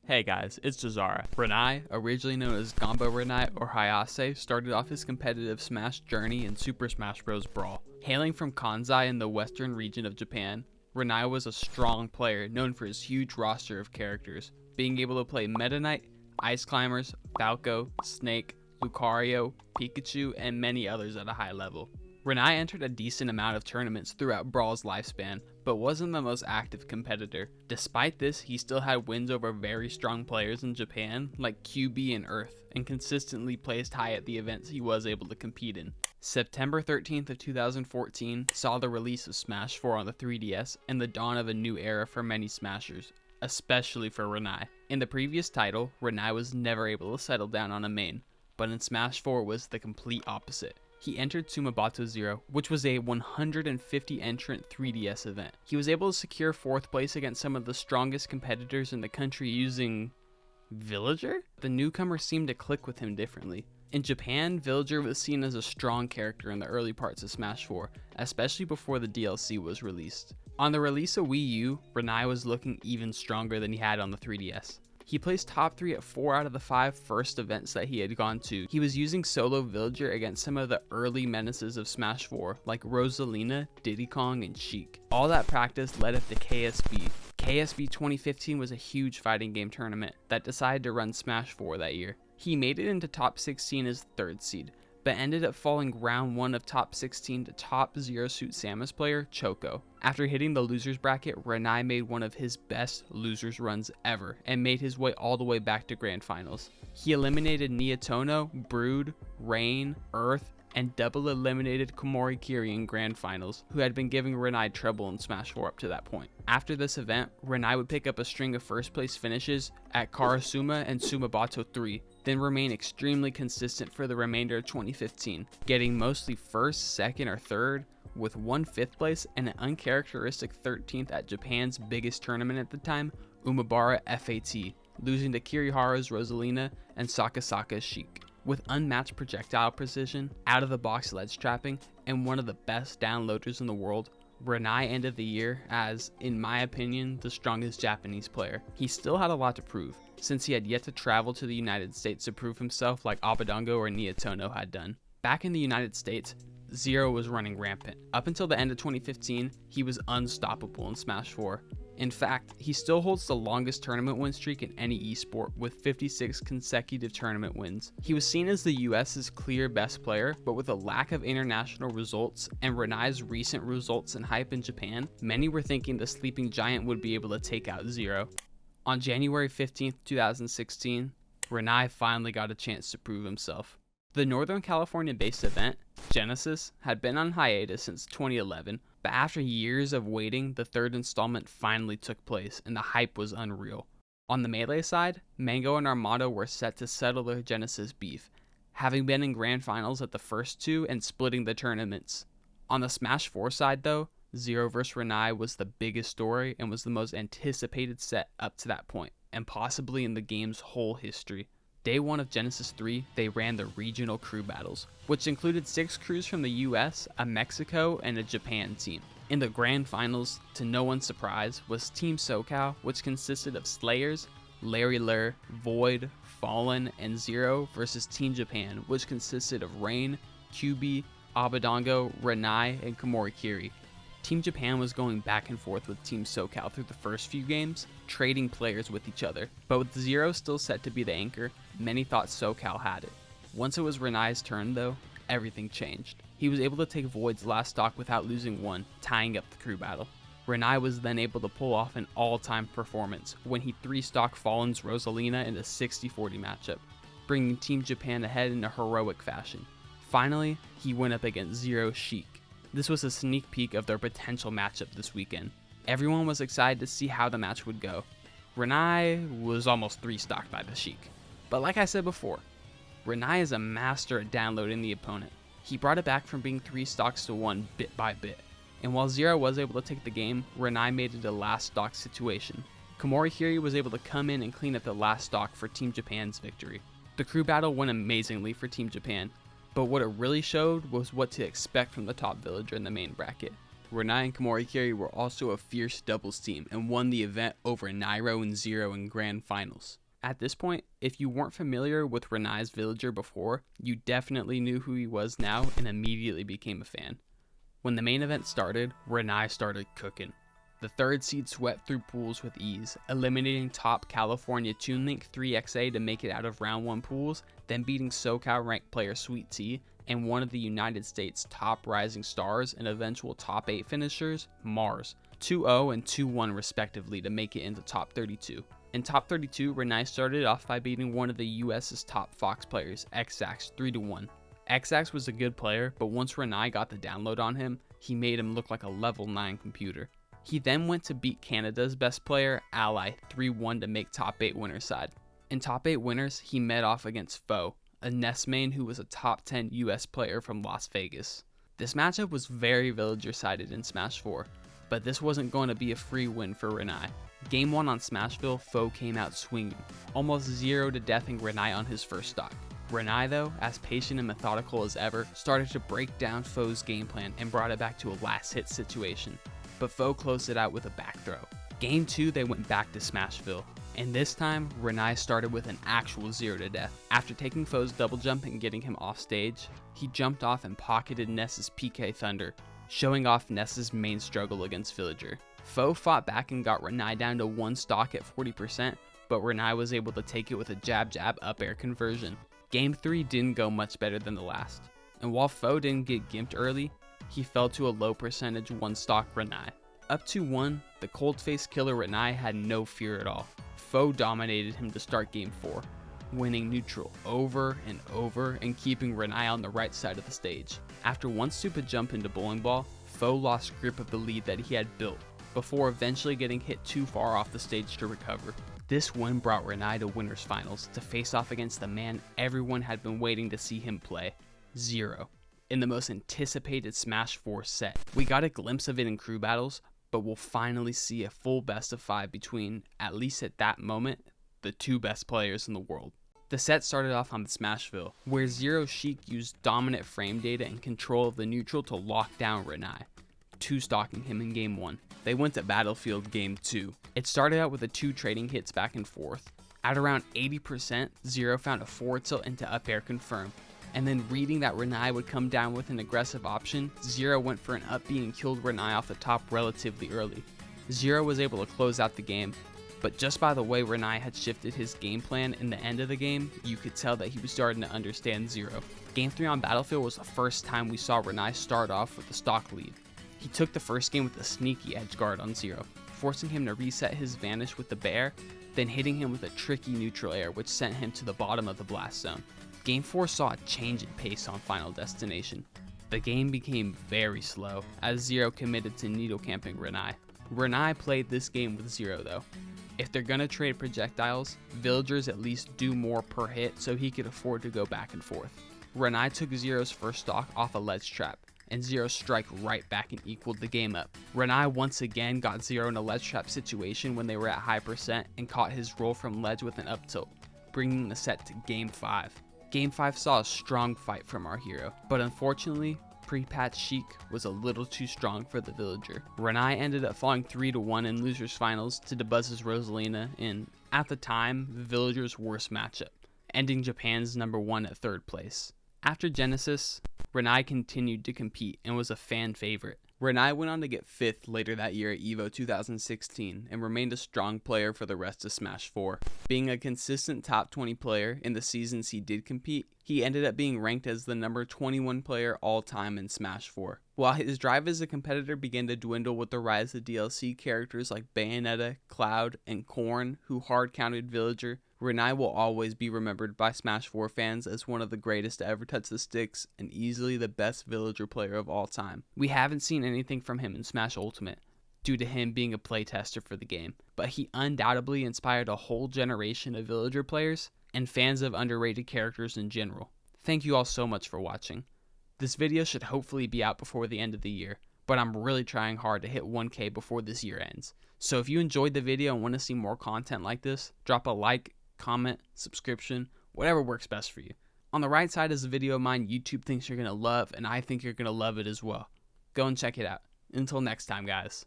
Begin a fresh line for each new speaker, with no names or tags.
Hey guys, it's Jazara. Ranai, originally known as Gamba Ranai or Hayase, started off his competitive Smash journey in Super Smash Bros. Brawl. Hailing from Kansai in the western region of Japan, Ranai was a strong player known for his huge roster of characters, being able to play Meta Knight, Ice Climbers, Falco, Snake, Lucario, Pikachu, and many others at a high level. Ranai entered a decent amount of tournaments throughout Brawl's lifespan, but wasn't the most active competitor. Despite this, he still had wins over very strong players in Japan like QB and Earth, and consistently placed high at the events he was able to compete in. September 13th of 2014 saw the release of Smash 4 on the 3DS and the dawn of a new era for many Smashers, especially for Ranai. In the previous title, Ranai was never able to settle down on a main, but in Smash 4 was the complete opposite. He entered Sumabato Zero, which was a 150 entrant 3DS event. He was able to secure 4th place against some of the strongest competitors in the country using Villager? The newcomer seemed to click with him differently. In Japan, Villager was seen as a strong character in the early parts of Smash 4, especially before the DLC was released. On the release of Wii U, Ranai was looking even stronger than he had on the 3DS. He placed top 3 at 4 out of the 5 first events that he had gone to. He was using solo Villager against some of the early menaces of Smash 4, like Rosalina, Diddy Kong, and Sheik. All that practice led up to KSB. KSB 2015 was a huge fighting game tournament that decided to run Smash 4 that year. He made it into top 16 as 3rd seed, but ended up falling round 1 of top 16 to top Zero Suit Samus player Choco. After hitting the losers bracket, Ranai made one of his best losers runs ever and made his way all the way back to grand finals. He eliminated Niatono, Brood, Rain, Earth, and double eliminated Komori Kiri in grand finals, who had been giving Ranai trouble in Smash 4 up to that point. After this event, Ranai would pick up a string of first place finishes at Karasuma and Sumabato 3, then remain extremely consistent for the remainder of 2015, getting mostly 1st, 2nd, or 3rd, with 1 5th place and an uncharacteristic 13th at Japan's biggest tournament at the time, Umebara FAT, losing to Kiriharu's Rosalina and Sakasaka's Sheik. With unmatched projectile precision, out-of-the-box ledge trapping, and one of the best downloaders in the world, Ranai ended the year as, in my opinion, the strongest Japanese player. He still had a lot to prove, since he had yet to travel to the United States to prove himself like Abadango or Niatono had done. Back in the United States, Zero was running rampant. Up until the end of 2015, he was unstoppable in Smash 4. In fact, he still holds the longest tournament win streak in any esport with 56 consecutive tournament wins. He was seen as the US's clear best player, but with a lack of international results and Ranai's recent results and hype in Japan, many were thinking the sleeping giant would be able to take out Zero. On January 15th, 2016, Ranai finally got a chance to prove himself. The Northern California-based event, Genesis, had been on hiatus since 2011, but after years of waiting, the 3rd installment finally took place, and the hype was unreal. On the Melee side, Mango and Armado were set to settle their Genesis beef, having been in grand finals at the first 2 and splitting the tournaments. On the Smash 4 side though, Zero vs Ranai was the biggest story and was the most anticipated set up to that point, and possibly in the game's whole history. Day 1 of Genesis 3, they ran the regional crew battles, which included 6 crews from the US, a Mexico, and a Japan team. In the grand finals, to no one's surprise, was Team SoCal, which consisted of Slayers, Larry Lur, Void, Fallen, and Zero versus Team Japan, which consisted of Rain, QB, Abadango, Ranai, and Komori Kiri. Team Japan was going back and forth with Team SoCal through the first few games, trading players with each other, but with Zero still set to be the anchor, many thought SoCal had it. Once it was Ranai's turn though, everything changed. He was able to take Void's last stock without losing one, tying up the crew battle. Ranai was then able to pull off an all-time performance when he 3-stocked Fallen's Rosalina in a 60-40 matchup, bringing Team Japan ahead in a heroic fashion. Finally, he went up against Zero's Sheik. This was a sneak peek of their potential matchup this weekend. Everyone was excited to see how the match would go. Ranai was almost 3-stocked by the Sheik. But like I said before, Ranai is a master at downloading the opponent. He brought it back from being 3 stocks to 1 bit by bit. And while Zero was able to take the game, Ranai made it a last stock situation. Komori Kiri was able to come in and clean up the last stock for Team Japan's victory. The crew battle went amazingly for Team Japan, but what it really showed was what to expect from the top villager in the main bracket. Ranai and Komorikiri were also a fierce doubles team and won the event over Nairo and Zero in grand finals. At this point, if you weren't familiar with Ranai's villager before, you definitely knew who he was now and immediately became a fan. When the main event started, Ranai started cooking. The third seed swept through pools with ease, eliminating top California TuneLink 3XA to make it out of round 1 pools, then beating SoCal ranked player Sweet Tea and one of the United States' top rising stars and eventual top 8 finishers, Mars, 2-0 and 2-1 respectively to make it into top 32. In top 32, Ranai started off by beating one of the US's top Fox players, Xax, 3-1. Xax was a good player, but once Ranai got the download on him, he made him look like a level 9 computer. He then went to beat Canada's best player, Ally, 3-1 to make top 8 winners side. In top 8 winners, he met off against Foe, a Ness main who was a top 10 US player from Las Vegas. This matchup was very villager-sided in Smash 4, but this wasn't going to be a free win for Ranai. Game 1 on Smashville, Foe came out swinging, almost 0-deathing Ranai on his first stock. Ranai though, as patient and methodical as ever, started to break down Foe's game plan and brought it back to a last hit situation, but Foe closed it out with a back throw. Game 2 they went back to Smashville, and this time Ranai started with an actual 0-death. After taking Foe's double jump and getting him off stage, he jumped off and pocketed Ness's PK Thunder, showing off Ness's main struggle against Villager. Foe fought back and got Ranai down to 1 stock at 40%, but Ranai was able to take it with a jab up air conversion. Game 3 didn't go much better than the last, and while Foe didn't get gimped early, he fell to a low percentage 1 stock Ranai. Up 2-1, the cold-faced killer Ranai had no fear at all. Foe dominated him to start Game 4, winning neutral over and over and keeping Ranai on the right side of the stage. After one stupid jump into bowling ball, Foe lost grip of the lead that he had built, before eventually getting hit too far off the stage to recover. This win brought Ranai to winners finals to face off against the man everyone had been waiting to see him play, Zero, in the most anticipated Smash 4 set. We got a glimpse of it in crew battles, but we'll finally see a full best of 5 between, at least at that moment, the 2 best players in the world. The set started off on the Smashville, where Zero Sheik used dominant frame data and control of the neutral to lock down Ranai, 2-stocking him in Game 1. They went to Battlefield Game 2. It started out with the 2 trading hits back and forth. At around 80%, Zero found a forward tilt into up air confirm, and then reading that Ranai would come down with an aggressive option, Zero went for an up B and killed Ranai off the top relatively early. Zero was able to close out the game, but just by the way Ranai had shifted his game plan in the end of the game, you could tell that he was starting to understand Zero. Game 3 on Battlefield was the first time we saw Ranai start off with a stock lead. He took the first game with a sneaky edge guard on Zero, forcing him to reset his vanish with the bear, then hitting him with a tricky neutral air which sent him to the bottom of the blast zone. Game 4 saw a change in pace on Final Destination. The game became very slow as Zero committed to needle camping Ranai. Ranai played this game with Zero though. If they're gonna trade projectiles, villagers at least do more per hit so he could afford to go back and forth. Ranai took Zero's first stock off a ledge trap, and Zero strike right back and equaled the game up. Ranai once again got Zero in a ledge trap situation when they were at high percent and caught his roll from ledge with an up tilt, bringing the set to Game 5. Game 5 saw a strong fight from our hero, but unfortunately, pre-patch Sheik was a little too strong for the villager. Ranai ended up falling 3-1 in losers finals to DeBuzz's Rosalina in, at the time, the villager's worst matchup, ending Japan's number 1 at 3rd place. After Genesis, Ranai continued to compete and was a fan favorite. Ranai went on to get 5th later that year at EVO 2016 and remained a strong player for the rest of Smash 4. Being a consistent top 20 player in the seasons he did compete, he ended up being ranked as the number 21 player all time in Smash 4. While his drive as a competitor began to dwindle with the rise of DLC characters like Bayonetta, Cloud, and Korn, who hard counted Villager, Ranai will always be remembered by Smash 4 fans as one of the greatest to ever touch the sticks and easily the best villager player of all time. We haven't seen anything from him in Smash Ultimate, due to him being a playtester for the game, but he undoubtedly inspired a whole generation of villager players and fans of underrated characters in general. Thank you all so much for watching. This video should hopefully be out before the end of the year, but I'm really trying hard to hit 1K before this year ends. So if you enjoyed the video and want to see more content like this, drop a like, comment, subscription, whatever works best for you. On the right side is a video of mine YouTube thinks you're going to love, and I think you're going to love it as well. Go and check it out. Until next time, guys.